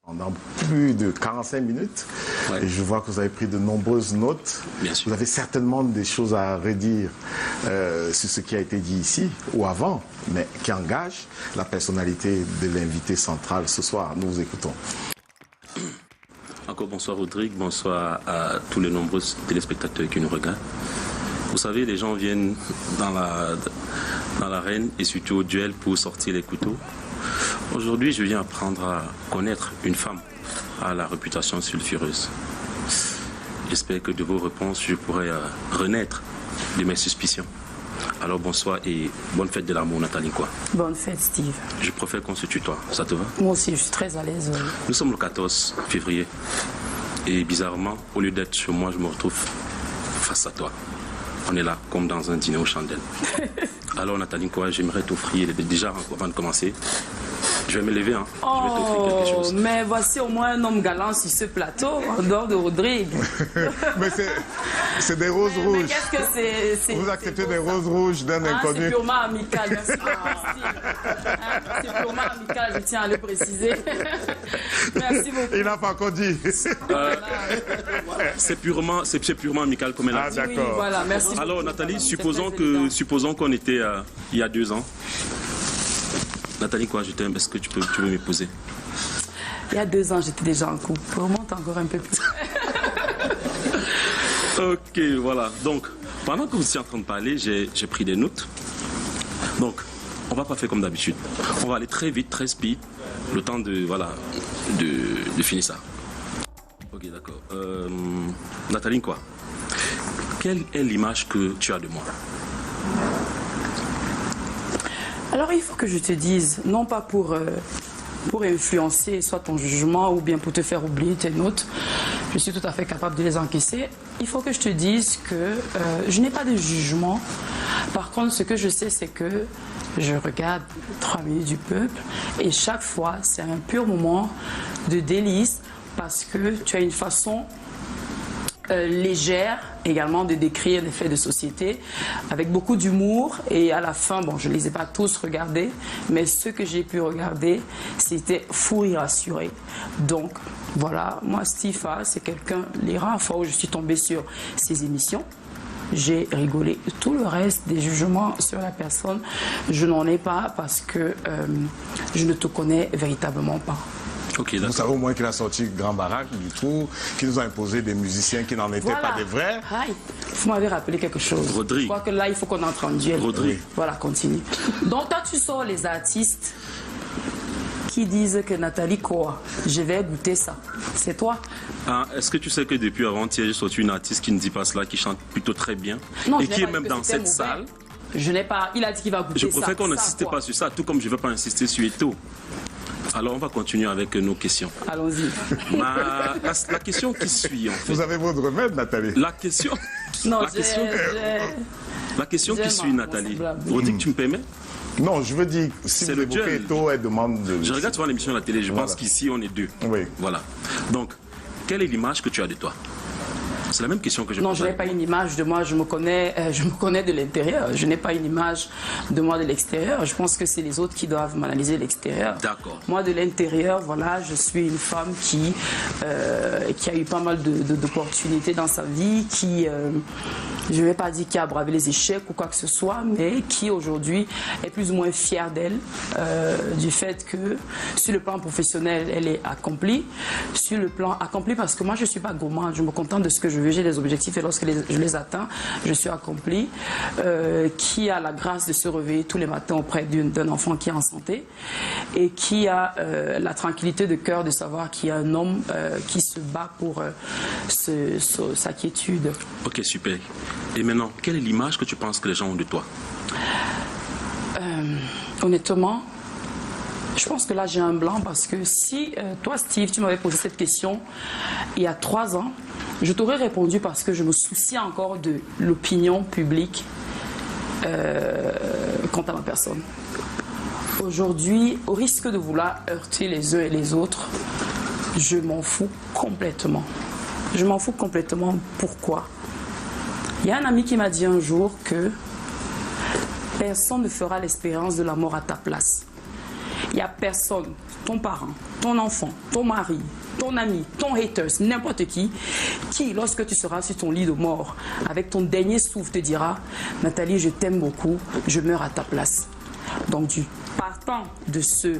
Pendant plus de 45 minutes, ouais. Et je vois que vous avez pris de nombreuses notes. Bien sûr. Vous avez certainement des choses à redire sur ce qui a été dit ici ou avant, mais qui engage la personnalité de l'invité central ce soir. Nous vous écoutons. Encore bonsoir Rodrigue, bonsoir à tous les nombreux téléspectateurs qui nous regardent. Vous savez, les gens viennent dans l'arène et surtout au duel pour sortir les couteaux. Aujourd'hui, je viens apprendre à connaître une femme à la réputation sulfureuse. J'espère que de vos réponses, je pourrai renaître de mes suspicions. Alors bonsoir et bonne fête de l'amour, Nathalie quoi. Bonne fête, Steve. Je préfère qu'on se tutoie, ça te va? Moi aussi, je suis très à l'aise. Nous sommes le 14 février. Et bizarrement, au lieu d'être chez moi, je me retrouve face à toi. On est là, comme dans un dîner aux chandelles. Alors Nathalie quoi, j'aimerais t'offrir, déjà avant de commencer, je vais me lever, hein. Je vais t'offrir quelque chose. Mais voici au moins un homme galant sur ce plateau, en dehors de Rodrigue. Mais c'est des roses rouges. Qu'est-ce que c'est? Vous acceptez des roses rouges d'un inconnu? C'est purement amical, merci pour c'est purement amical, je tiens à le préciser. Merci beaucoup. Il n'a pas encore dit. C'est purement amical comme elle a dit. Ah d'accord. Oui, voilà, merci. Alors Nathalie, supposons qu'on était il y a 2 ans. Nathalie, quoi, je t'aime, est-ce que tu veux m'épouser? Il y a 2 ans, j'étais déjà en couple. Remonte encore un peu plus. Ok, voilà. Donc, pendant que vous étiez en train de parler, j'ai pris des notes. Donc, on va pas faire comme d'habitude. On va aller très vite, très speed, le temps de finir ça. Ok, d'accord. Nathalie, quoi? Quelle est l'image que tu as de moi? Alors il faut que je te dise, non pas pour influencer soit ton jugement ou bien pour te faire oublier tes notes, je suis tout à fait capable de les encaisser. Il faut que je te dise que je n'ai pas de jugement. Par contre, ce que je sais, c'est que je regarde 3 minutes du peuple et chaque fois, c'est un pur moment de délice parce que tu as une façon légère également de décrire les faits de société avec beaucoup d'humour et à la fin, bon, je ne les ai pas tous regardés, mais ceux que j'ai pu regarder, c'était fou rire assuré. Donc voilà, moi Stifa, c'est quelqu'un, les rares fois où je suis tombée sur ces émissions, j'ai rigolé. Tout le reste des jugements sur la personne, je n'en ai pas parce que je ne te connais véritablement pas. Okay, vous savez au moins qu'il a sorti Grand Baraque du tout, qu'il nous a imposé des musiciens qui n'en étaient pas des vrais. Aïe, vous m'avez rappelé quelque chose. Rodrigue. Je crois que là, il faut qu'on entre en duel. Rodrigue. Voilà, continue. Donc, toi, tu sors les artistes qui disent que Nathalie, quoi, je vais goûter ça. C'est toi. Ah, est-ce que tu sais que depuis avant-hier, j'ai sorti une artiste qui ne dit pas cela, qui chante plutôt très bien, non, et qui est même dans cette salle? Je n'ai pas. Il a dit qu'il va goûter ça. Je préfère qu'on n'insiste pas sur ça, tout comme je ne veux pas insister sur Eto. Alors, on va continuer avec nos questions. Allons-y. La question qui suit, en fait. Vous avez votre remède, Nathalie? La question... Non, la question qui suit, Nathalie. Rodrigue, tu me permets? Non, je veux dire, si vous évoquez Eto, elle demande de... Je regarde souvent l'émission de la télé, je pense qu'ici, on est 2. Oui. Voilà. Donc, quelle est l'image que tu as de toi? C'est la même question que je pose. Non, je n'ai pas une image de moi, je me connais de l'intérieur. Je n'ai pas une image de moi de l'extérieur. Je pense que c'est les autres qui doivent m'analyser l'extérieur. D'accord. Moi, de l'intérieur, voilà, je suis une femme qui a eu pas mal d'opportunités dans sa vie, qui, je ne vais pas dire qui a bravé les échecs ou quoi que ce soit, mais qui aujourd'hui est plus ou moins fière d'elle, du fait que sur le plan professionnel, elle est accomplie. Sur le plan accompli, parce que moi, je ne suis pas gourmande, je me contente de ce que je veux, j'ai des objectifs et lorsque je les atteins, je suis accomplie, qui a la grâce de se réveiller tous les matins auprès d'un enfant qui est en santé et qui a la tranquillité de cœur de savoir qu'il y a un homme qui se bat pour sa quiétude. Ok, super. Et maintenant, quelle est l'image que tu penses que les gens ont de toi? Honnêtement, je pense que là j'ai un blanc parce que si toi Steve tu m'avais posé cette question il y a 3 ans, je t'aurais répondu parce que je me soucie encore de l'opinion publique quant à ma personne. Aujourd'hui, au risque de vouloir heurter les uns et les autres, je m'en fous complètement. Je m'en fous complètement. Pourquoi? Il y a un ami qui m'a dit un jour que personne ne fera l'expérience de la mort à ta place. Il n'y a personne, ton parent, ton enfant, ton mari, ton ami, ton haters, n'importe qui, lorsque tu seras sur ton lit de mort, avec ton dernier souffle, te dira « Nathalie, je t'aime beaucoup, je meurs à ta place ». Donc, partant de ce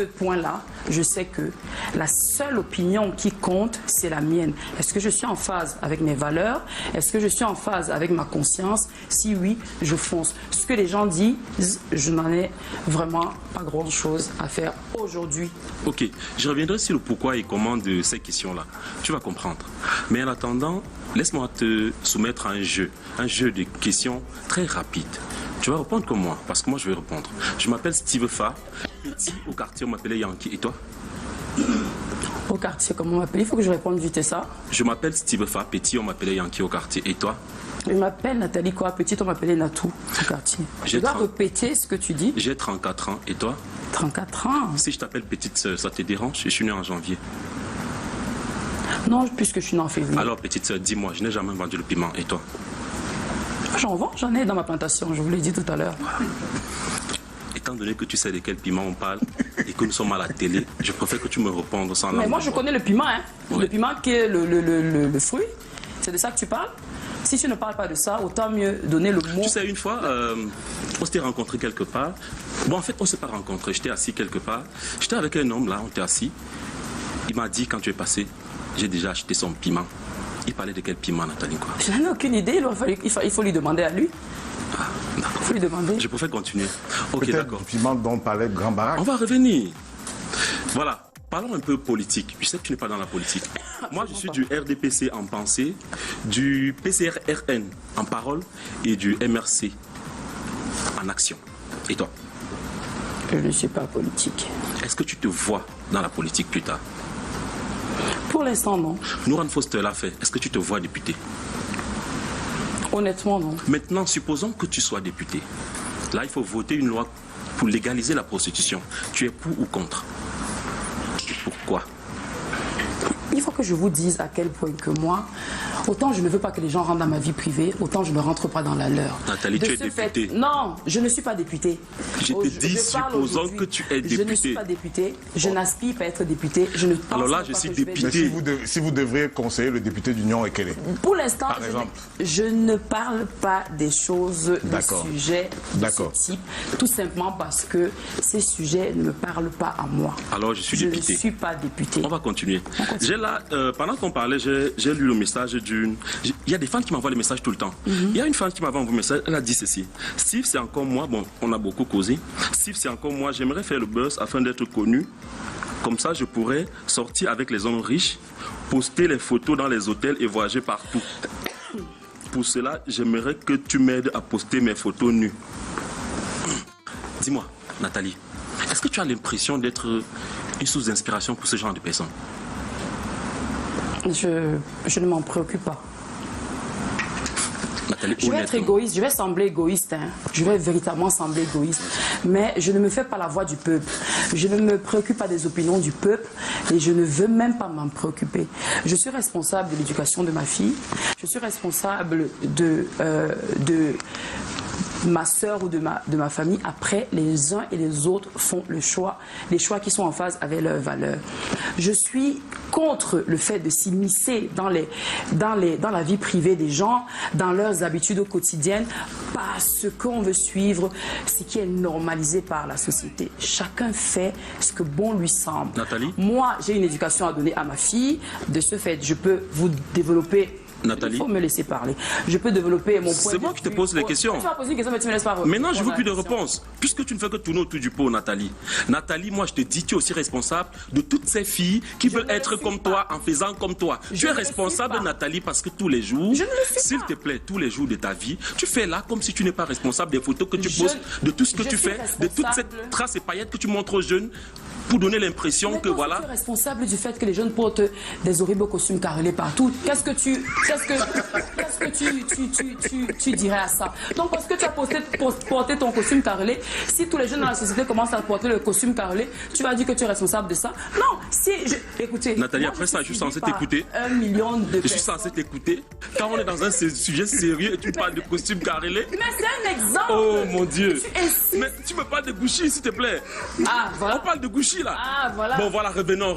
point-là, je sais que la seule opinion qui compte, c'est la mienne. Est-ce que je suis en phase avec mes valeurs? Est-ce que je suis en phase avec ma conscience? Si oui, je fonce. Ce que les gens disent, je n'en ai vraiment pas grand-chose à faire aujourd'hui. Ok, je reviendrai sur le pourquoi et comment de ces questions-là. Tu vas comprendre. Mais en attendant, laisse-moi te soumettre à un jeu de questions très rapides. Tu vas répondre comme moi, parce que moi je vais répondre. Je m'appelle Steve Fa. Petit au quartier, on m'appelait Yankee. Et toi? Au quartier, comment on m'appelle? Il faut que je réponde vite, ça. Je m'appelle Steve Fa. Petit, on m'appelait Yankee au quartier. Et toi? Je m'appelle Nathalie quoi? Petite, on m'appelait Natou au quartier. Je dois répéter ce que tu dis. J'ai 34 ans. Et toi? 34 ans. Si je t'appelle petite sœur, ça te dérange? Je suis né en janvier. Non, puisque je suis né en février. Alors, petite sœur, dis-moi, je n'ai jamais vendu le piment. Et toi? J'en vends, j'en ai dans ma plantation, je vous l'ai dit tout à l'heure. Étant donné que tu sais de quel piment on parle et que nous sommes à la télé, je préfère que tu me répondes sans langue. Mais moi, je connais le piment, hein. Ouais. Le piment qui est le fruit. C'est de ça que tu parles? Si tu ne parles pas de ça, autant mieux donner le mot. Tu sais, une fois, on s'était rencontrés quelque part. Bon, en fait, on ne s'est pas rencontrés. J'étais assis quelque part. J'étais avec un homme, là, on était assis. Il m'a dit, quand tu es passé, j'ai déjà acheté son piment. Il parlait de quel piment, Nathalie, quoi? Je n'en ai aucune idée. Il faut lui demander à lui. Ah, d'accord. Il faut lui demander. Je préfère continuer. Ok, d'accord. Le piment dont parlait Grand Barack. On va revenir. Voilà. Parlons un peu politique. Je sais que tu n'es pas dans la politique. Moi, je suis du RDPC en pensée, du PCRRN en parole et du MRC en action. Et toi? Je ne suis pas politique. Est-ce que tu te vois dans la politique plus tard? Pour l'instant, non. Nouran Foster l'a fait. Est-ce que tu te vois député? Honnêtement, non. Maintenant, supposons que tu sois député. Là, il faut voter une loi pour légaliser la prostitution. Tu es pour ou contre? Pourquoi? Il faut que je vous dise à quel point que moi, autant je ne veux pas que les gens rentrent dans ma vie privée, autant je ne rentre pas dans la leur. Nathalie, tu es députée. Non, je ne suis pas députée. Je te dis, supposons que tu es députée. Je ne suis pas députée. Je n'aspire pas à être députée. Je ne pense Alors là, je pas suis que députée. Si vous devriez conseiller le député d'Union, et quel est? Pour l'instant, par exemple, je ne parle pas des choses, des sujets de ce type, tout simplement parce que ces sujets ne me parlent pas à moi. Alors, je suis députée. Je ne suis pas députée. On va continuer. J'ai là, pendant qu'on parlait, j'ai lu le message d'une... Il y a des fans qui m'envoient des messages tout le temps. Il y a une fan qui m'envoie un message, elle a dit ceci. Steve, c'est encore moi, bon, on a beaucoup causé. Steve, c'est encore moi, j'aimerais faire le buzz afin d'être connu. Comme ça, je pourrais sortir avec les hommes riches, poster les photos dans les hôtels et voyager partout. Pour cela, j'aimerais que tu m'aides à poster mes photos nues. Dis-moi, Nathalie, est-ce que tu as l'impression d'être une source d'inspiration pour ce genre de personnes? Je ne m'en préoccupe pas. Nathalie, je vais être égoïste, je vais sembler égoïste, hein. Je vais véritablement sembler égoïste, mais je ne me fais pas la voix du peuple. Je ne me préoccupe pas des opinions du peuple et je ne veux même pas m'en préoccuper. Je suis responsable de l'éducation de ma fille, je suis responsable de ma soeur ou de ma famille. Après, les uns et les autres font les choix qui sont en phase avec leurs valeurs. Je suis contre le fait de s'immiscer dans la vie privée des gens, dans leurs habitudes quotidiennes, parce qu'on veut suivre ce qui est normalisé par la société. Chacun fait ce que bon lui semble. Nathalie? Moi, j'ai une éducation à donner à ma fille. De ce fait, je peux vous développer... Nathalie. Il faut me laisser parler. Je peux développer mon point de vue. C'est moi qui te pose les questions. Tu vas poser une question, mais tu me laisses pas. Maintenant, je ne veux plus de réponse. Puisque tu ne fais que tourner autour du pot, Nathalie. Nathalie, moi, je te dis, tu es aussi responsable de toutes ces filles qui veulent être comme toi en faisant comme toi. Tu es responsable, Nathalie, parce que tous les jours, s'il te plaît, tous les jours de ta vie, tu fais là comme si tu n'es pas responsable des photos que tu poses, de tout ce que tu fais, de toute cette trace et paillettes que tu montres aux jeunes. pour donner l'impression que voilà. Tu es responsable du fait que les jeunes portent des horribles costumes carrelés partout. Qu'est-ce que tu dirais à ça? Donc parce que tu as porté ton costume carrelé, si tous les jeunes dans la société commencent à porter le costume carrelé, tu vas dire que tu es responsable de ça? Non, écoutez. Nathalie, après ça, je suis censé t'écouter. 1 million de Je suis censé t'écouter. Quand on est dans un sujet sérieux et tu parles de costume carrelé. Mais c'est un exemple. Oh mon Dieu. Mais tu me parles de Gucci, s'il te plaît. Ah, voilà. On parle de Gucci là. Ah, voilà. Bon, voilà, revenons.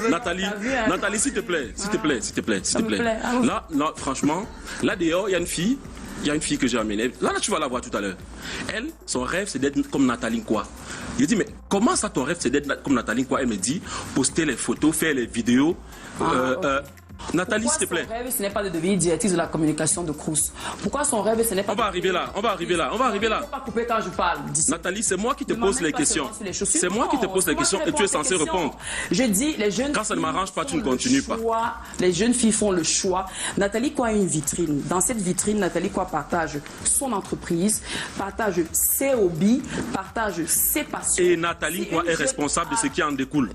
Nathalie, Nathalie, s'il te plaît, s'il te plaît. Là, franchement, là dehors, il y a une fille. Il y a une fille que j'ai amenée. Là, tu vas la voir tout à l'heure. Elle, son rêve, c'est d'être comme Nathalie Nkwa. Je dis, mais comment ça, ton rêve, c'est d'être comme Nathalie Nkwa? Elle me dit, poster les photos, faire les vidéos. Nathalie, s'il te plaît. Son rêve, ce n'est pas de devenir directrice de la communication de Crous. Pourquoi son rêve, ce n'est pas... On va arriver là. Il ne faut pas couper quand je parle. Nathalie, c'est moi qui te pose les questions. C'est moi qui te pose les questions et tu es censé répondre. Je dis, les jeunes... Quand ça ne m'arrange pas, tu ne continues pas. Les jeunes filles font le choix. Nathalie Nkwa a une vitrine. Dans cette vitrine, Nathalie Nkwa partage son entreprise, partage ses hobbies, partage ses passions. Et Nathalie Nkwa est responsable de ce qui en découle.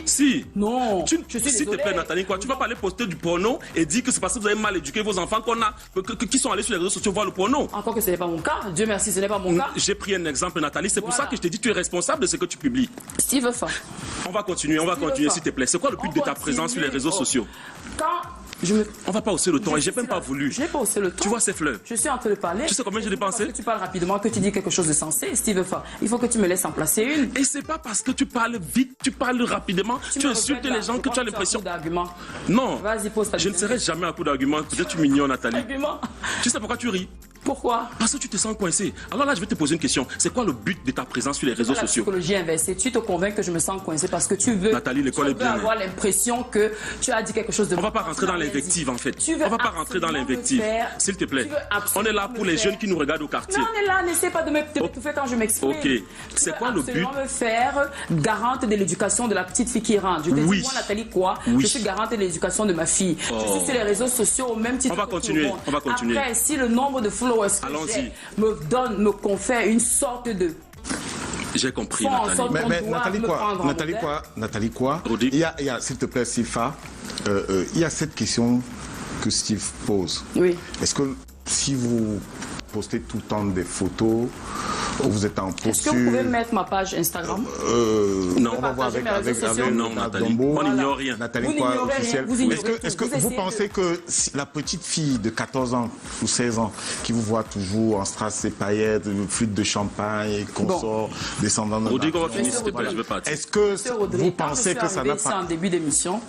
Si. Non. S'il te plaît, Nathalie, tu vas pas aller poster du porno et dire que c'est parce que vous avez mal éduqué vos enfants qui sont allés sur les réseaux sociaux voir le porno. Encore que ce n'est pas mon cas. Dieu merci, ce n'est pas mon cas. J'ai pris un exemple, Nathalie. C'est pour ça que je t'ai dit que tu es responsable de ce que tu publies. Steve Fa. On va continuer, s'il te plaît. C'est quoi le but de ta présence sur les réseaux sociaux? On va pas hausser le ton et j'ai même pas voulu. Je n'ai pas haussé le ton. Tu vois ces fleurs? Je suis en train de parler. Tu sais combien j'ai dépensé? Que tu parles rapidement, que tu dis quelque chose de sensé, Steve Fa. Il faut que tu me laisses en placer une. Et c'est pas parce que tu parles vite, tu parles rapidement, tu insultes les gens que tu as l'impression. Non. Vas-y, pose ta question. Je ne serai jamais à coup d'argument. Peut-être tu m'ignores, Nathalie. Tu sais pourquoi tu ris? Pourquoi? Parce que tu te sens coincé. Alors là, je vais te poser une question. C'est quoi le but de ta présence sur les réseaux sociaux? La psychologie inversée. Tu te convaincs que je me sens coincé parce que tu veux. Nathalie, l'école est bien. Avoir l'impression que tu as dit quelque chose de. On va pas rentrer dans l'invective en fait. On va pas rentrer dans l'invective. S'il te plaît. On est là pour les jeunes qui nous regardent au quartier. Non, on est là. N'essaie pas de m'étouffer quand je m'exprime. Ok. C'est quoi le but? Me faire garante de l'éducation de la petite fille qui rentre. Je te dis, moi, Nathalie Nkwa, je suis garante de l'éducation de ma fille. Je suis sur les réseaux sociaux au même titre. On va continuer. Après, si le nombre de followers me confère une sorte de... J'ai compris, Nathalie. Mais Nathalie Nkwa, il y a, s'il te plaît, Sifa, il y a cette question que Steve pose. Oui. Est-ce que si vous postez tout le temps des photos, vous êtes en posture... Est-ce que vous pouvez mettre ma page Instagram? Non, on va voir avec non, Nathalie. On n'ignore rien. Nathalie Nkwa officielle. Est-ce que vous pensez que la petite fille de 14 ans ou 16 ans qui vous voit toujours en strass et paillettes, flûte de champagne, consort, descendant de... Rodrigue, on va finir, s'il te plaît, je veux partir. Est-ce que vous pensez que ça n'a pas... En début d'émission,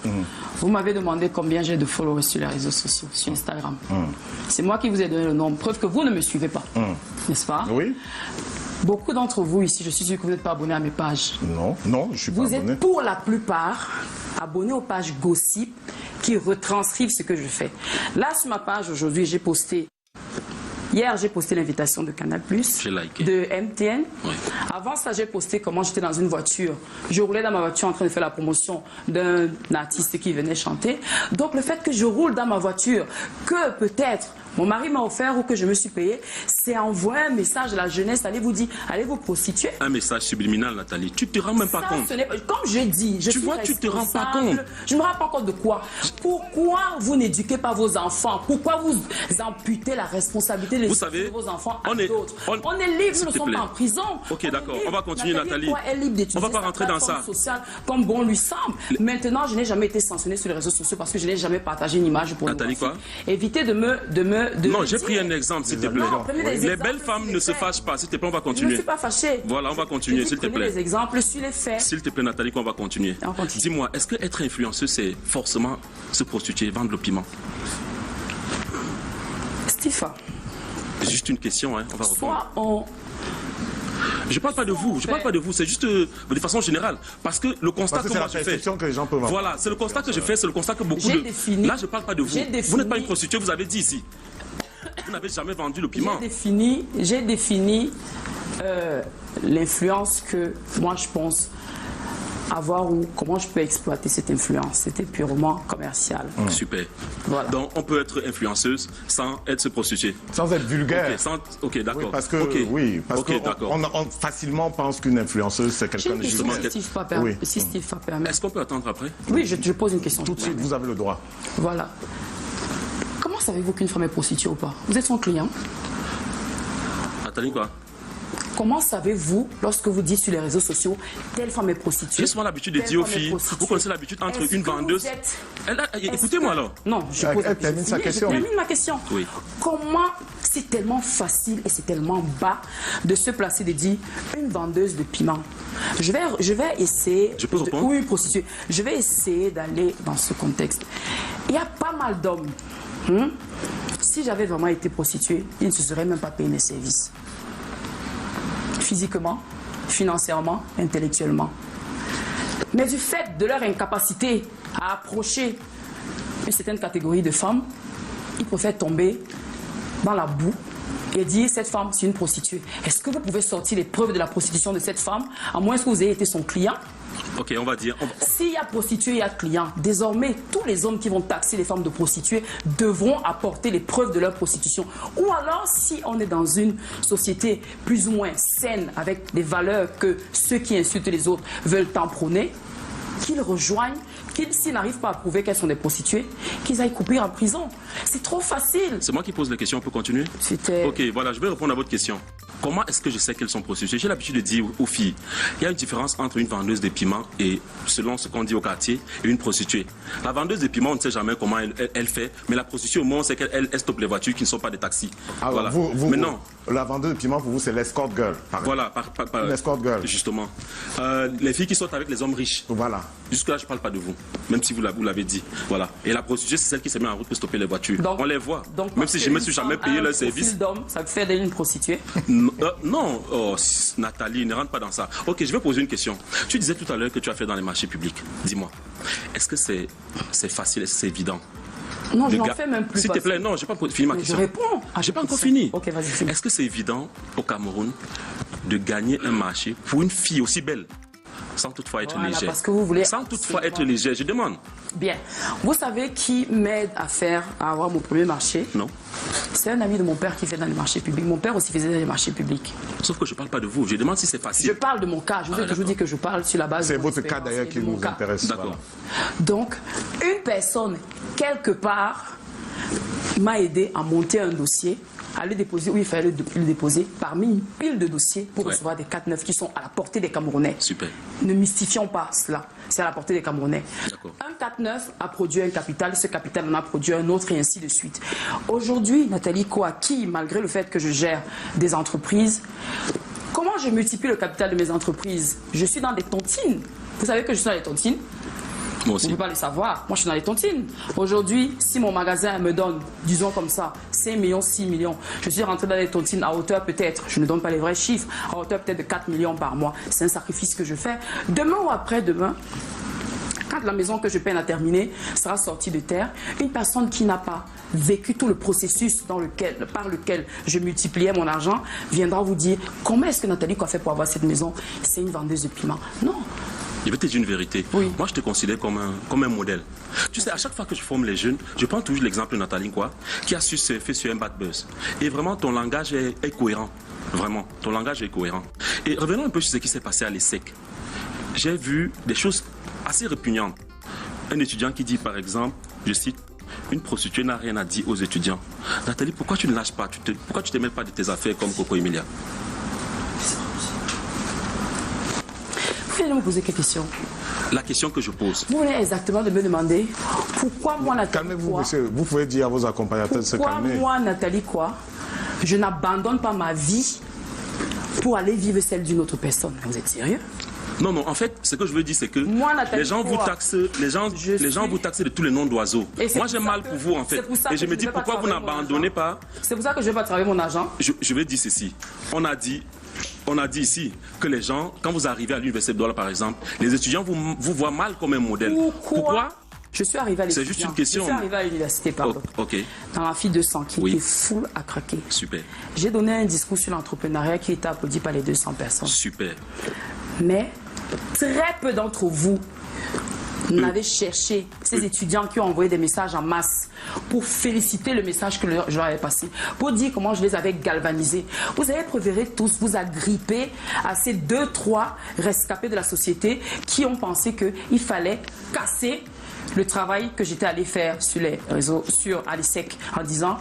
vous m'avez demandé combien j'ai de followers sur les réseaux sociaux, sur Instagram. C'est moi qui vous ai donné le nombre. Preuve que vous ne me suivez pas. N'est-ce pas? Oui. Beaucoup d'entre vous ici, je suis sûr que vous n'êtes pas abonnés à mes pages. Non, je suis pas abonné. Vous êtes pour la plupart abonnés aux pages gossip qui retranscrivent ce que je fais. Là, sur ma page, aujourd'hui, j'ai posté... Hier, j'ai posté l'invitation de Canal+, de MTN. Oui. Avant ça, j'ai posté comment j'étais dans une voiture. Je roulais dans ma voiture en train de faire la promotion d'un artiste qui venait chanter. Donc, le fait que je roule dans ma voiture, que peut-être mon mari m'a offert ou que je me suis payé, c'est envoyer un message à la jeunesse, allez vous dire, allez vous prostituer. Un message subliminal, Nathalie. Tu te rends même pas compte. Comme je dis, je suis tu te rends pas compte. Je ne me rends pas compte de quoi. Pourquoi vous n'éduquez pas vos enfants? Pourquoi vous amputez la responsabilité de vos enfants à d'autres? On est libre, nous ne sommes pas en prison. Ok, d'accord. On va continuer, Nathalie. On va pas rentrer dans ça. Comme bon lui semble. Maintenant, je n'ai jamais été sanctionnée sur les réseaux sociaux parce que je n'ai jamais partagé une image pour Nathalie, quoi? Évitez de me... Non, j'ai pris un exemple, s'il te plaît. Les belles femmes ne se fâchent pas. S'il te plaît, on va continuer. Je ne suis pas fâchée. Voilà, on va continuer, s'il te plaît. Les exemples sur les faits. S'il te plaît, Nathalie, on va continuer. Dis-moi, est-ce que être influenceuse, c'est forcément se prostituer, vendre le piment? Stifa. Juste une question, hein. On va reprendre. Je parle pas de vous, c'est juste de façon générale. Parce que le constat que moi je fais. Que les gens peuvent avoir. Voilà, c'est le constat que je fais, c'est le constat que beaucoup de. Là, je parle pas de vous. Vous n'êtes pas une prostituée, vous avez dit ici. Vous n'avez jamais vendu le piment. J'ai défini l'influence que moi je pense à voir comment je peux exploiter cette influence. C'était purement commercial. Super. Voilà. Donc, on peut être influenceuse sans être se prostituer. Sans être vulgaire. Ok, d'accord. Oui, parce que, on facilement pense qu'une influenceuse, c'est quelqu'un de vulgaire. Si Steve va permettre. Est-ce qu'on peut attendre après? Oui, je pose une question. Tout de suite, vous avez le droit. Voilà. Comment savez-vous qu'une femme est prostituée ou pas? Vous êtes son client? Nathalie, quoi? Comment savez-vous, lorsque vous dites sur les réseaux sociaux, telle femme est prostituée? J'ai souvent l'habitude de dire aux filles, vous connaissez l'habitude entre une vendeuse... Écoutez-moi alors. Non, je pose la question. Je termine ma question. Oui. Comment c'est tellement facile et c'est tellement bas de se placer, de dire une vendeuse de piment? Je vais essayer... Je peux répondre? Oui, prostituée. Je vais essayer d'aller dans ce contexte. Il y a pas mal d'hommes. Si j'avais vraiment été prostituée, ils ne se seraient même pas payé mes services. Physiquement, financièrement, intellectuellement. Mais du fait de leur incapacité à approcher une certaine catégorie de femmes, ils préfèrent tomber dans la boue et dire cette femme c'est une prostituée. Est-ce que vous pouvez sortir les preuves de la prostitution de cette femme, à moins que vous ayez été son client? Ok, on va dire... S'il y a prostituée, il y a client. Désormais, tous les hommes qui vont taxer les femmes de prostituées devront apporter les preuves de leur prostitution. Ou alors, si on est dans une société plus ou moins saine, avec des valeurs que ceux qui insultent les autres veulent en prôner, qu'ils rejoignent, qu'ils, s'ils n'arrivent pas à prouver qu'elles sont des prostituées, qu'ils aillent couper en prison. C'est trop facile. C'est moi qui pose la question, on peut continuer? Ok, voilà, je vais répondre à votre question. Comment est-ce que je sais qu'elles sont prostituées? J'ai l'habitude de dire aux filles, il y a une différence entre une vendeuse de piments et, selon ce qu'on dit au quartier, et une prostituée. La vendeuse de piments, on ne sait jamais comment elle fait, mais la prostituée, au moins, on sait qu'elle stoppe les voitures qui ne sont pas des taxis. Alors, voilà. Maintenant, la vendeuse de piments, pour vous, c'est l'escort girl. Voilà, l'escort girl. Justement. Les filles qui sortent avec les hommes riches. Voilà. Jusque-là, je ne parle pas de vous, même si vous l'avez dit. Voilà. Et la prostituée, c'est celle qui se met en route pour stopper les voitures. Donc, on les voit. Donc, même si je ne me suis jamais payé leur service. D'homme, ça fait d'elle une prostituée? Non, Nathalie, ne rentre pas dans ça. Ok, je vais poser une question. Tu disais tout à l'heure que tu as fait dans les marchés publics. Dis-moi, est-ce que c'est facile, est-ce que c'est évident? Non, je n'en fais même plus. S'il te plaît, non, je n'ai pas fini ma question. Je réponds. Je n'ai pas encore fini. Ok, vas-y. Est-ce que c'est évident au Cameroun de gagner un marché pour une fille aussi belle, sans toutefois être légère? Parce que vous voulez sans toutefois être légère, je demande. Bien. Vous savez qui m'aide à avoir mon premier marché? Non. C'est un ami de mon père qui fait dans les marchés publics. Mon père aussi faisait dans les marchés publics. Sauf que je ne parle pas de vous. Je demande si c'est facile. Je parle de mon cas. Je vous ai toujours dit que je parle sur la base de mon expérience. C'est votre cas d'ailleurs qui nous intéresse. D'accord. Donc, une personne, quelque part, m'a aidé à monter un dossier, à le déposer où il fallait le déposer, parmi une pile de dossiers pour recevoir des 4-9 qui sont à la portée des Camerounais. Super. Ne mystifions pas cela. C'est à la portée des Camerounais. Un 4-9 a produit un capital, ce capital en a produit un autre et ainsi de suite. Aujourd'hui, Nathalie Kouaki, malgré le fait que je gère des entreprises, comment je multiplie le capital de mes entreprises? Je suis dans des tontines. Vous savez que je suis dans les tontines? Moi aussi. Vous ne pouvez pas le savoir. Moi, je suis dans les tontines. Aujourd'hui, si mon magasin me donne, disons comme ça, 5 millions, 6 millions, je suis rentré dans les tontines à hauteur peut-être, je ne donne pas les vrais chiffres, à hauteur peut-être de 4 millions par mois. C'est un sacrifice que je fais. Demain ou après-demain, quand la maison que je peine à terminer sera sortie de terre, une personne qui n'a pas vécu tout le processus par lequel je multipliais mon argent viendra vous dire comment est-ce que Nathalie a fait pour avoir cette maison? C'est une vendeuse de piment. Non. Je vais te dire une vérité. Oui. Moi, je te considère comme un modèle. Tu sais, à chaque fois que je forme les jeunes, je prends toujours l'exemple de Nathalie qui a su surfer sur un bad buzz. Et vraiment, ton langage est cohérent. Vraiment, ton langage est cohérent. Et revenons un peu sur ce qui s'est passé à l'ESSEC. J'ai vu des choses assez répugnantes. Un étudiant qui dit, par exemple, je cite, une prostituée n'a rien à dire aux étudiants. Nathalie, pourquoi tu ne lâches pas? Pourquoi tu ne te mêles pas de tes affaires comme Coco Emilia? Vous voulez me poser quelle question? La question que je pose. Vous voulez exactement de me demander pourquoi moi, Nathalie, calmez-vous, monsieur. Vous pouvez dire à vos accompagnateurs de se calmer. Pourquoi moi, Nathalie, je n'abandonne pas ma vie pour aller vivre celle d'une autre personne? Vous êtes sérieux? Non, non, en fait, ce que je veux dire, c'est que moi, les gens vous taxent, les gens vous taxent de tous les noms d'oiseaux. Moi, j'ai mal pour vous, en fait. Et je me dis, pourquoi vous n'abandonnez pas? C'est pour ça que je ne vais pas travailler mon argent. Je vais dire ceci. On a dit ici que les gens, quand vous arrivez à l'université de Douala, par exemple, les étudiants vous voient mal comme un modèle. Pourquoi? Je suis arrivée à l'université. C'est juste une question. Je suis arrivée à l'université, pardon. Ok. Dans ma fille de 200 qui était full à craquer. Super. J'ai donné un discours sur l'entrepreneuriat qui était applaudi par les 200 personnes. Super. Mais très peu d'entre vous n'avaient cherché ces étudiants qui ont envoyé des messages en masse pour féliciter le message que je leur avais passé, pour dire comment je les avais galvanisés. Vous avez préféré tous vous agripper à ces 2-3 rescapés de la société qui ont pensé qu'il fallait casser le travail que j'étais allé faire sur les réseaux, sur Alisec, en disant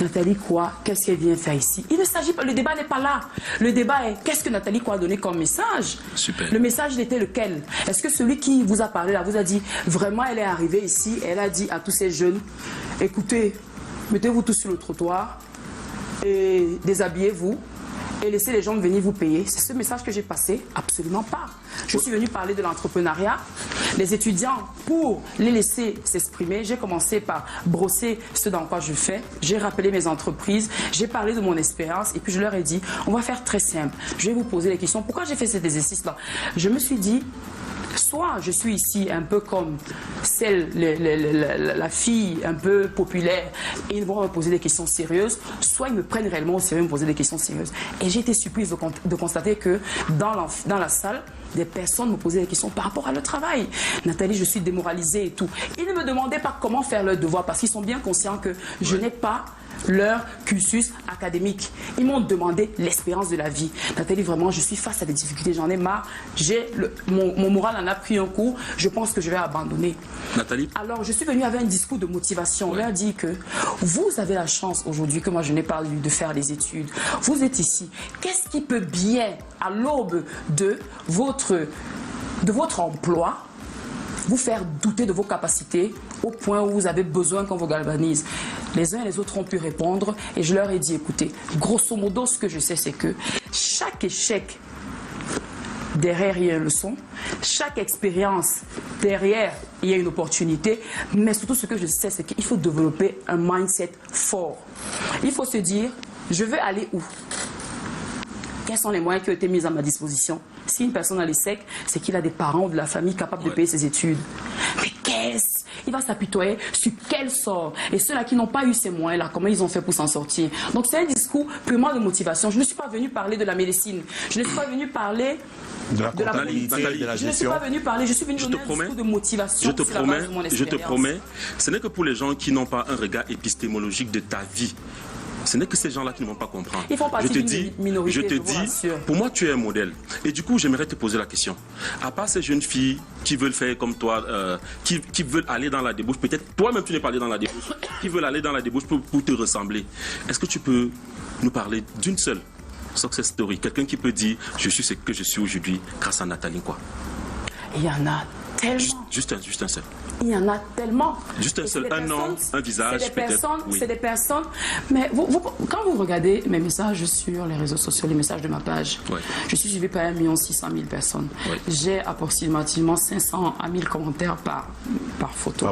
Nathalie Koua, qu'est-ce qu'elle vient faire ici? Il ne s'agit pas, le débat n'est pas là. Le débat est qu'est-ce que Nathalie Koua a donné comme message? Super. Le message était lequel? Est-ce que celui qui vous a parlé là vous a dit vraiment elle est arrivée ici, elle a dit à tous ces jeunes, écoutez, mettez-vous tous sur le trottoir et déshabillez-vous et laissez les gens venir vous payer? C'est ce message que j'ai passé? Absolument pas. Je suis venue parler de l'entrepreneuriat. Les étudiants, pour les laisser s'exprimer, j'ai commencé par brosser ce dans quoi je fais. J'ai rappelé mes entreprises, j'ai parlé de mon expérience et puis je leur ai dit, on va faire très simple. Je vais vous poser les questions. Pourquoi j'ai fait cet exercice-là? Je me suis dit, soit je suis ici un peu comme celle, la fille un peu populaire et ils vont me poser des questions sérieuses, soit ils me prennent réellement au sérieux et me poser des questions sérieuses. Et j'ai été surprise de constater que dans la salle, des personnes me posaient des questions par rapport à leur travail. Nathalie, je suis démoralisée et tout. Ils ne me demandaient pas comment faire leur devoir parce qu'ils sont bien conscients que je n'ai pas leur cursus académique. Ils m'ont demandé l'expérience de la vie. Nathalie, vraiment, je suis face à des difficultés, j'en ai marre. Mon moral en a pris un coup, je pense que je vais abandonner. Nathalie? Alors, je suis venue avec un discours de motivation. On leur dit que vous avez la chance aujourd'hui, que moi je n'ai pas eu de faire les études. Vous êtes ici. Qu'est-ce qui peut bien, à l'aube de votre emploi, vous faire douter de vos capacités au point où vous avez besoin qu'on vous galvanise? Les uns et les autres ont pu répondre et je leur ai dit, écoutez, grosso modo, ce que je sais, c'est que chaque échec, derrière, il y a une leçon. Chaque expérience, derrière, il y a une opportunité. Mais surtout, ce que je sais, c'est qu'il faut développer un mindset fort. Il faut se dire, je veux aller où? Quels sont les moyens qui ont été mis à ma disposition? Si une personne a l'ESSEC, c'est qu'il a des parents ou de la famille capables de payer ses études. Mais qu'est-ce? Il va s'apitoyer sur quel sort? Et ceux-là qui n'ont pas eu ces moyens-là, comment ils ont fait pour s'en sortir? Donc c'est un discours purement de motivation. Je ne suis pas venue parler de la médecine. Je ne suis pas venue parler de la comptabilité, de la gestion. Je ne suis pas venue parler, je suis venue donner un discours de motivation. Je te promets, ce n'est que pour les gens qui n'ont pas un regard épistémologique de ta vie. Ce n'est que ces gens-là qui ne vont pas comprendre. Ils font partie d'une minorité, je te dis, pour moi, tu es un modèle. Et du coup, j'aimerais te poser la question. À part ces jeunes filles qui veulent faire comme toi, qui veulent aller dans la débauche, peut-être toi-même tu n'es pas allé dans la débauche, qui veulent aller dans la débauche pour te ressembler. Est-ce que tu peux nous parler d'une seule success story? Quelqu'un qui peut dire, je suis ce que je suis aujourd'hui grâce à Nathalie Koua. Il y en a tellement. Juste un seul. Il y en a tellement. Juste un seul, un nom, un visage, peut-être. C'est des personnes. Mais quand vous regardez mes messages sur les réseaux sociaux, les messages de ma page, je suis suivi par 1 600 000 personnes. J'ai approximativement 500 à 1000 commentaires par photo.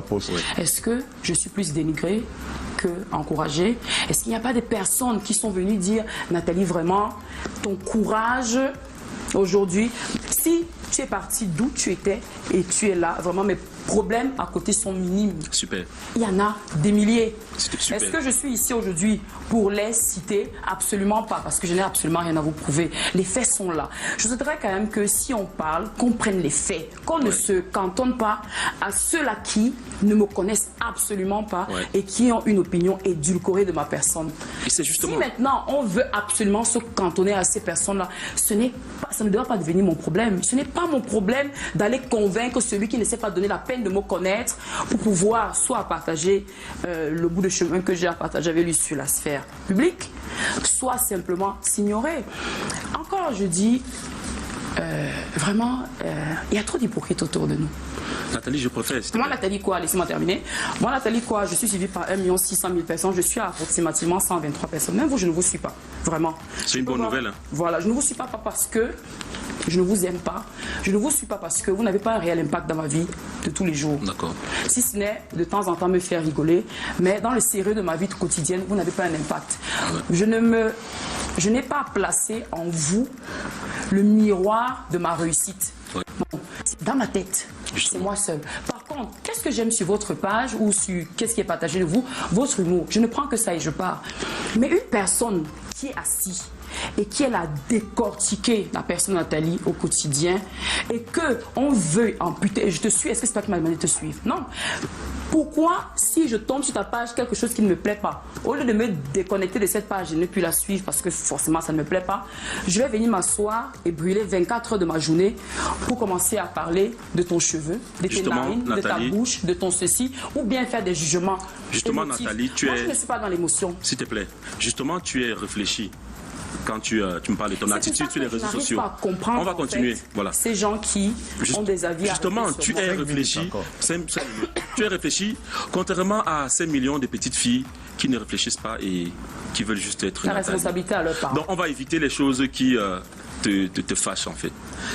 Est-ce que je suis plus dénigrée que encouragée? Est-ce qu'il n'y a pas des personnes qui sont venues dire, Nathalie, vraiment, ton courage aujourd'hui, si tu es parti d'où tu étais et tu es là, vraiment mes problèmes à côté sont minimes. Super. Il y en a des milliers. Super. Est-ce que je suis ici aujourd'hui pour les citer? Absolument pas, parce que je n'ai absolument rien à vous prouver. Les faits sont là. Je voudrais quand même que si on parle, qu'on prenne les faits, qu'on ne se cantonne pas à ceux-là qui ne me connaissent absolument pas et qui ont une opinion édulcorée de ma personne. Et c'est justement... Si maintenant on veut absolument se cantonner à ces personnes-là, ça ne doit pas devenir mon problème. Ce n'est pas mon problème d'aller convaincre celui qui ne sait pas donner la peine de me connaître pour pouvoir soit partager le bout de chemin que j'ai à partager avec lui sur la sphère publique, soit simplement s'ignorer. Encore, je dis, vraiment, il y a trop d'hypocrites autour de nous. Nathalie, je préfère. Moi, Nathalie Koua, laissez-moi terminer. Moi, Nathalie Koua, je suis suivie par 1 600 000 personnes. Je suis à approximativement 123 personnes. Même vous, je ne vous suis pas. Vraiment. C'est une bonne nouvelle. Hein. Voilà, je ne vous suis pas parce que je ne vous aime pas. Je ne vous suis pas parce que vous n'avez pas un réel impact dans ma vie de tous les jours. D'accord. Si ce n'est de temps en temps me faire rigoler, mais dans le sérieux de ma vie quotidienne, vous n'avez pas un impact. Je n'ai pas placé en vous le miroir de ma réussite. Bon, dans ma tête, c'est moi seul. Par contre, qu'est-ce que j'aime sur votre page ou sur qu'est-ce qui est partagé de vous? Votre humour. Je ne prends que ça et je pars. Mais une personne qui est assise et qui est là décortiquer la personne Nathalie au quotidien et qu'on veut amputer, je te suis, est-ce que c'est toi qui m'as demandé de te suivre? Non. Pourquoi, si je tombe sur ta page quelque chose qui ne me plaît pas, au lieu de me déconnecter de cette page et ne plus la suivre parce que forcément ça ne me plaît pas, je vais venir m'asseoir et brûler 24 heures de ma journée pour commencer à parler de ton cheveu, de tes narines, de ta bouche, de ton ceci, ou bien faire des jugements. Justement, émotifs. Nathalie, Moi, je ne suis pas dans l'émotion. S'il te plaît, justement, tu es réfléchi. Quand tu me parles de ton attitude sur les réseaux sociaux. On va continuer. Voilà. Ces gens qui ont des avis. Justement, tu es réfléchi. Tu es réfléchi, contrairement à 5 millions de petites filles qui ne réfléchissent pas et qui veulent juste être. La responsabilité à leur part. Donc, on va éviter les choses qui te fâchent en fait.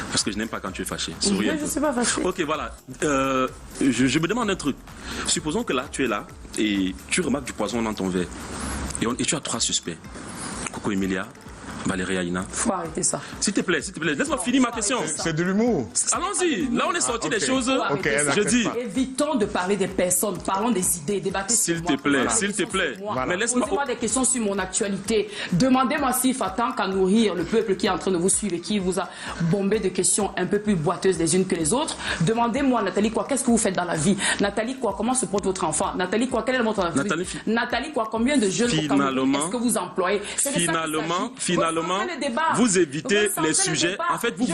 Parce que je n'aime pas quand tu es fâché. Souris un peu. Je ne suis pas fâché. Ok, voilà. Je me demande un truc. Supposons que là, tu es là et tu remarques du poison dans ton verre. Et tu as 3 suspects. Coco Emilia, Valérie Aïna. Faut arrêter ça. S'il te plaît, laisse-moi finir ma question. C'est de l'humour. Allons-y, là on est sorti des choses. Je dis. Évitons de parler des personnes, parlons des idées, débattez. S'il te plaît, s'il te plaît. Mais posez-moi des questions sur mon actualité. Demandez-moi s'il faut tant qu'à nourrir le peuple qui est en train de vous suivre et qui vous a bombé de questions un peu plus boiteuses les unes que les autres. Demandez-moi, Nathalie, quoi, qu'est-ce que vous faites dans la vie? Nathalie, quoi, comment se porte votre enfant? Nathalie, quoi, quel est votre entreprise? Nathalie, quoi, combien de jeunes est-ce que vous employez? Finalement, vous évitez les sujets. En fait, vous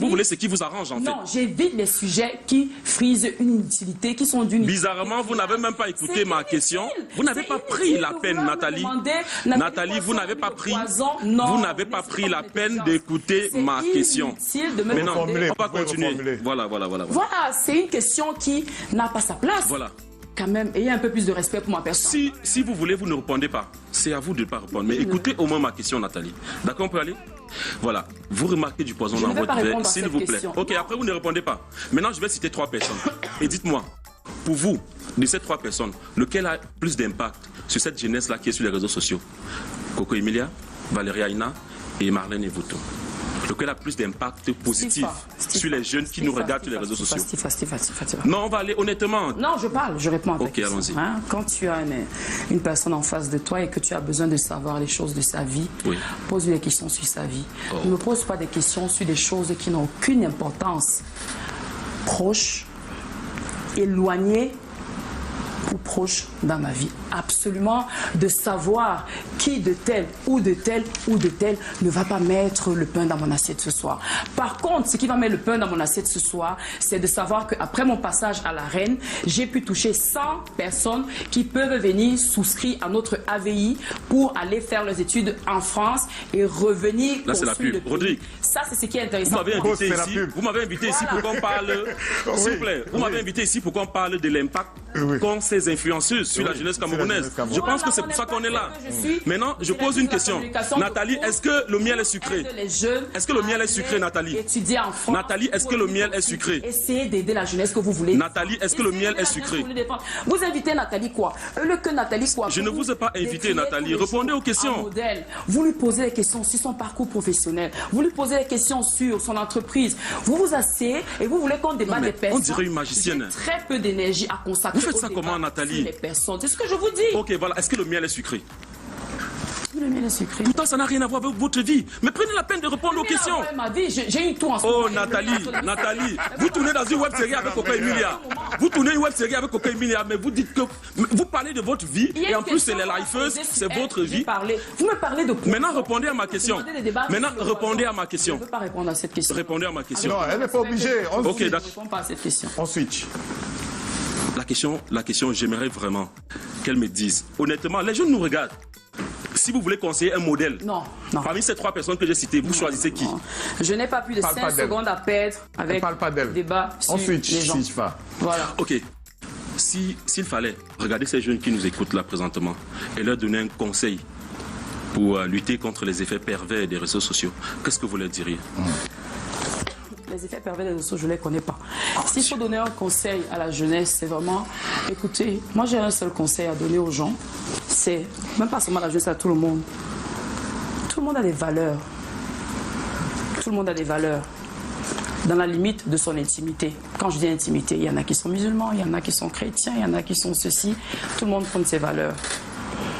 voulez ce qui vous arrange, en fait. Non, j'évite les sujets qui frisent une utilité, qui sont d'une. Bizarrement, vous n'avez même pas écouté ma question. Vous n'avez pas pris la peine, Nathalie. Nathalie, vous n'avez pas pris la peine d'écouter ma question. Maintenant, on va continuer. Voilà. Voilà, c'est une question qui n'a pas sa place. Voilà. Quand même, ayez un peu plus de respect pour ma personne. Si vous voulez, vous ne répondez pas. C'est à vous de ne pas répondre. Mais écoutez au moins ma question, Nathalie. D'accord, on peut aller? Voilà. Vous remarquez du poison dans votre verre, s'il vous plaît. Ok, après vous ne répondez pas. Maintenant, je vais citer 3 personnes. Et dites-moi, pour vous, de ces 3 personnes, lequel a plus d'impact sur cette jeunesse-là qui est sur les réseaux sociaux? Coco Emilia, Valérie Aïna et Marlène Evouto. Lequel a plus d'impact positif sur les jeunes qui nous regardent sur les réseaux sociaux? Non, on va aller honnêtement. Non, je réponds à ta question. Ok, allons-y. Quand tu as une personne en face de toi et que tu as besoin de savoir les choses de sa vie, pose-lui des questions sur sa vie. Ne me pose pas des questions sur des choses qui n'ont aucune importance. Proche, éloigné ou proche dans ma vie. Absolument, de savoir qui de tel ou de tel ou de tel ne va pas mettre le pain dans mon assiette ce soir. Par contre, ce qui va mettre le pain dans mon assiette ce soir, c'est de savoir qu'après mon passage à la reine, j'ai pu toucher 100 personnes qui peuvent venir souscrire à notre AVI pour aller faire leurs études en France et revenir. Là, c'est la pub. Rodrigue. Ça, c'est ce qui est intéressant. Vous m'avez invité ici pour qu'on parle. S'il vous plaît, vous m'avez invité ici pour qu'on parle de l'impact qu'ont ces influenceuses sur la jeunesse camerounaise. Je pense que c'est pour ça qu'on est là. Maintenant, je pose une question. Nathalie, est-ce que le miel est sucré? Est-ce que le miel est sucré, Nathalie? Nathalie, est-ce que le miel est sucré? Essayez d'aider la jeunesse que vous voulez. Nathalie, est-ce que le miel est sucré? Vous invitez Nathalie quoi? Je ne vous ai pas invité, Nathalie. Répondez aux questions. Vous lui posez des questions sur son parcours professionnel. Vous lui posez des questions sur son entreprise. Vous vous asseyez et vous voulez qu'on débatte des personnes. On dirait une magicienne. Très peu d'énergie à consacrer. Vous faites ça comment, Nathalie? C'est ce que je vous dis. Ok, voilà. Est-ce que le miel est sucré? Le miel est sucré. Pourtant, ça n'a rien à voir avec votre vie. Mais prenez la peine de répondre aux questions. Ma vie, j'ai eu tout en ce moment. Oh, Nathalie, vous tournez dans une web série avec Coco Emilia. Vous tournez une web série avec Coco Emilia, mais vous dites que vous parlez de votre vie et en plus c'est les lifeuses, c'est votre vie. Vous me parlez de. Maintenant, répondez à ma question. Maintenant, répondez à ma question. Je ne peux pas répondre à cette question. Répondez à ma question. Non, elle n'est pas obligée. Ok, d'accord. Je ne réponds pas à cette question. On switch. La question, j'aimerais vraiment qu'elle me dise. Honnêtement, les jeunes nous regardent. Si vous voulez conseiller un modèle, non. Parmi ces 3 personnes que j'ai citées, vous choisissez qui? Je n'ai pas plus de 5 secondes à perdre avec le débat sur les gens. Voilà. Ok. S'il fallait regarder ces jeunes qui nous écoutent là présentement et leur donner un conseil pour lutter contre les effets pervers des réseaux sociaux, qu'est-ce que vous leur diriez? Les effets pervers des réseaux sociaux, je ne les connais pas. S'il faut donner un conseil à la jeunesse, c'est vraiment, écoutez, moi j'ai un seul conseil à donner aux gens, c'est, même pas seulement à la jeunesse, à tout le monde. Tout le monde a des valeurs. Tout le monde a des valeurs. Dans la limite de son intimité. Quand je dis intimité, il y en a qui sont musulmans, il y en a qui sont chrétiens, il y en a qui sont ceci. Tout le monde prend ses valeurs.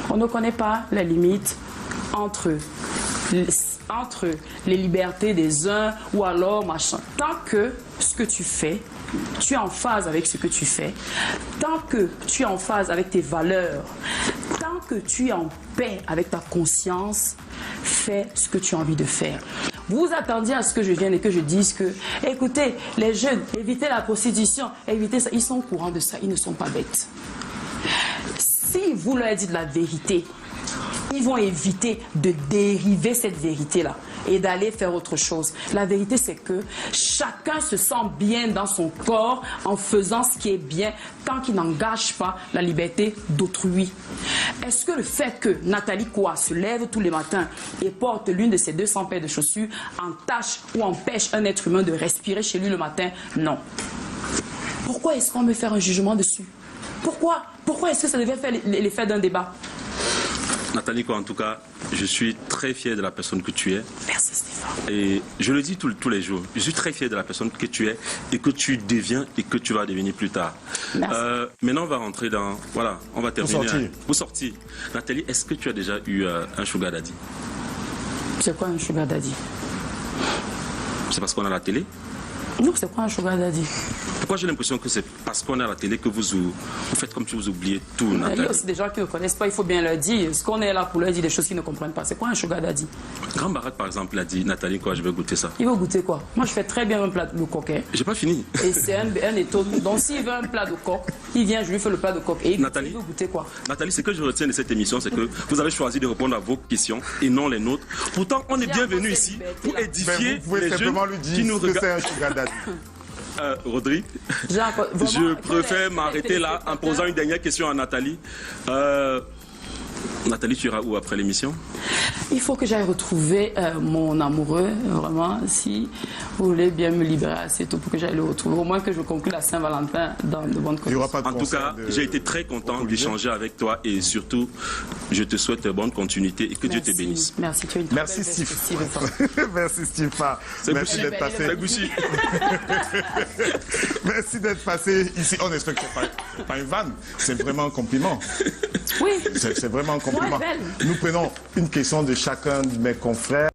On ne connaît pas la limite entre entre les libertés des uns ou alors machin. Tant que ce que tu fais, tu es en phase avec ce que tu fais, tant que tu es en phase avec tes valeurs, tant que tu es en paix avec ta conscience, fais ce que tu as envie de faire. Vous attendiez à ce que je vienne et que je dise que, écoutez, les jeunes, évitez la prostitution, évitez ça. Ils sont au courant de ça, ils ne sont pas bêtes. Si vous leur dites la vérité, ils vont éviter de dériver cette vérité-là et d'aller faire autre chose. La vérité, c'est que chacun se sent bien dans son corps en faisant ce qui est bien tant qu'il n'engage pas la liberté d'autrui. Est-ce que le fait que Nathalie Koa se lève tous les matins et porte l'une de ses 200 paires de chaussures entache ou empêche un être humain de respirer chez lui le matin? Non. Pourquoi est-ce qu'on veut faire un jugement dessus? Pourquoi est-ce que ça devait faire l'effet d'un débat? Nathalie Koa, en tout cas, je suis très fier de la personne que tu es. Merci Stéphane. Et je le dis tous les jours, je suis très fier de la personne que tu es et que tu deviens et que tu vas devenir plus tard. Maintenant, on va rentrer dans... Voilà, on va terminer. Pour sortir. Nathalie, est-ce que tu as déjà eu un sugar daddy? C'est quoi un sugar daddy? C'est parce qu'on a la télé? Non, c'est quoi un sugar daddy? Pourquoi j'ai l'impression que c'est parce qu'on est à la télé que vous faites comme si vous oubliez tout, Nathalie? Il y a aussi des gens qui ne connaissent pas, il faut bien leur dire. Est-ce qu'on est là pour leur dire des choses qu'ils ne comprennent pas? C'est quoi un sugar daddy? Grand Barat, par exemple, a dit, Nathalie, quoi, je vais goûter ça. Il veut goûter quoi? Moi, je fais très bien un plat de coq. J'ai pas fini. Et c'est un étau. Donc, s'il veut un plat de coq, il vient, je lui fais le plat de coq. Et Nathalie, il veut goûter quoi? Nathalie, ce que je retiens de cette émission, c'est que vous avez choisi de répondre à vos questions et non les nôtres. Pourtant, on est bienvenu ici pour édifier les jeunes qui nous regardent. C'est un sugar daddy. Rodrigue, je préfère m'arrêter là en posant une dernière question à Nathalie. Nathalie, tu iras où après l'émission? Il faut que j'aille retrouver mon amoureux, vraiment, si vous voulez bien me libérer assez tôt pour que j'aille le retrouver. Au moins que je conclue la Saint-Valentin dans de bonnes conditions. En tout cas, j'ai été très content d'échanger avec toi et surtout, je te souhaite bonne continuité et que Dieu te bénisse. Merci, tu es une très belle Steve. Merci Steve. Merci d'être passé. Merci d'être passé ici. On espère que c'est pas une vanne, c'est vraiment un compliment. Oui. C'est vraiment un compliment. Nous prenons une question de chacun de mes confrères.